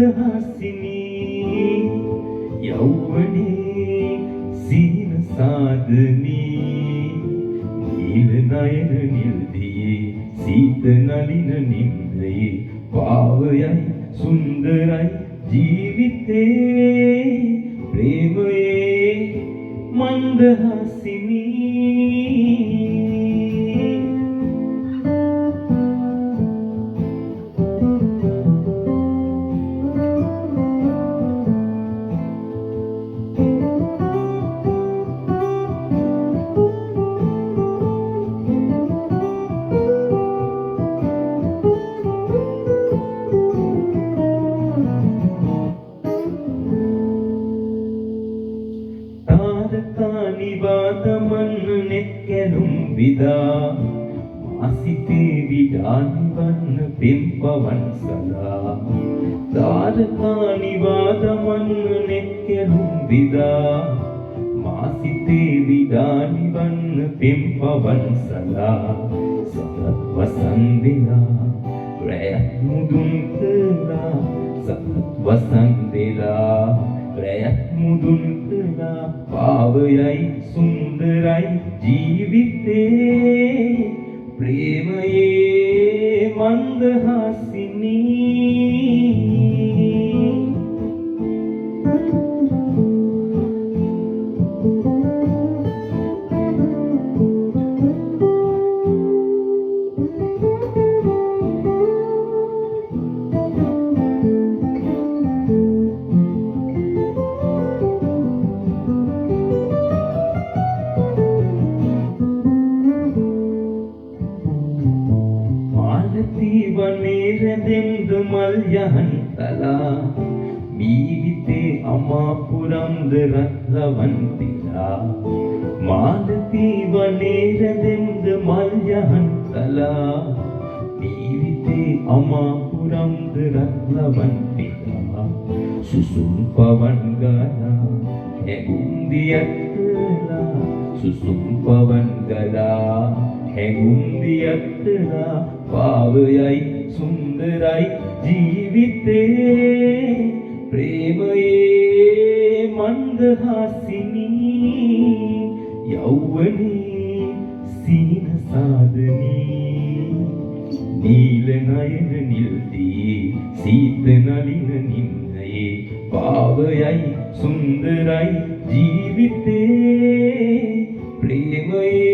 මන්දහසිනී යෞවනී සීන සාදනී නීල නයන නිල්දියේ සීත නලින නින්දයේ පාවයයි සුන්දරයි ජීවිතේ ප්‍රේමයේ මන්දහසිනී නිවාදමන්න නෙක්කැලුම් විදා මාසිතේ විඩානිවන්න පෙම්පවන් සදා තාරකා නිවාදමන්න නෙක්කැලුම් විදා මාසිතේ විඩානිවන්න පෙම්පවන් සදා සතත් වසන්දෙලා රැයක් මුදුන් කළා සතත් වසන්දෙලා රැයක් මුදුන් කළා පාවයයි සුන්දරයි ජීවිතේ ප්‍රේමයේ මන්දහසිනී වනේ රැඳෙන්ද මල් යහන්තලා ජීවිතේ අමාපුරම්ද රත්ලවන්තිලා මාලතී වනේ රැඳෙන්ද මල් යහන්තලා ජීවිතේ අමාපුරම්ද රත්ලවන්තිලා සුසුම් පවන් ගලා හැඟුම් දියක් කළා සුසුම් පවන් ගලා හැඟුම් දියක් කළා පාවයයි සුන්දරයි ජීවිතේ ප්‍රේමයේ මන්දහසිනී යෞවනී සීන සාදනී නීල නයන නිල්දියේ සීත නලින නින්දයේ පාවයයි සුන්දරයි ජීවිතේ ප්‍රේමයේ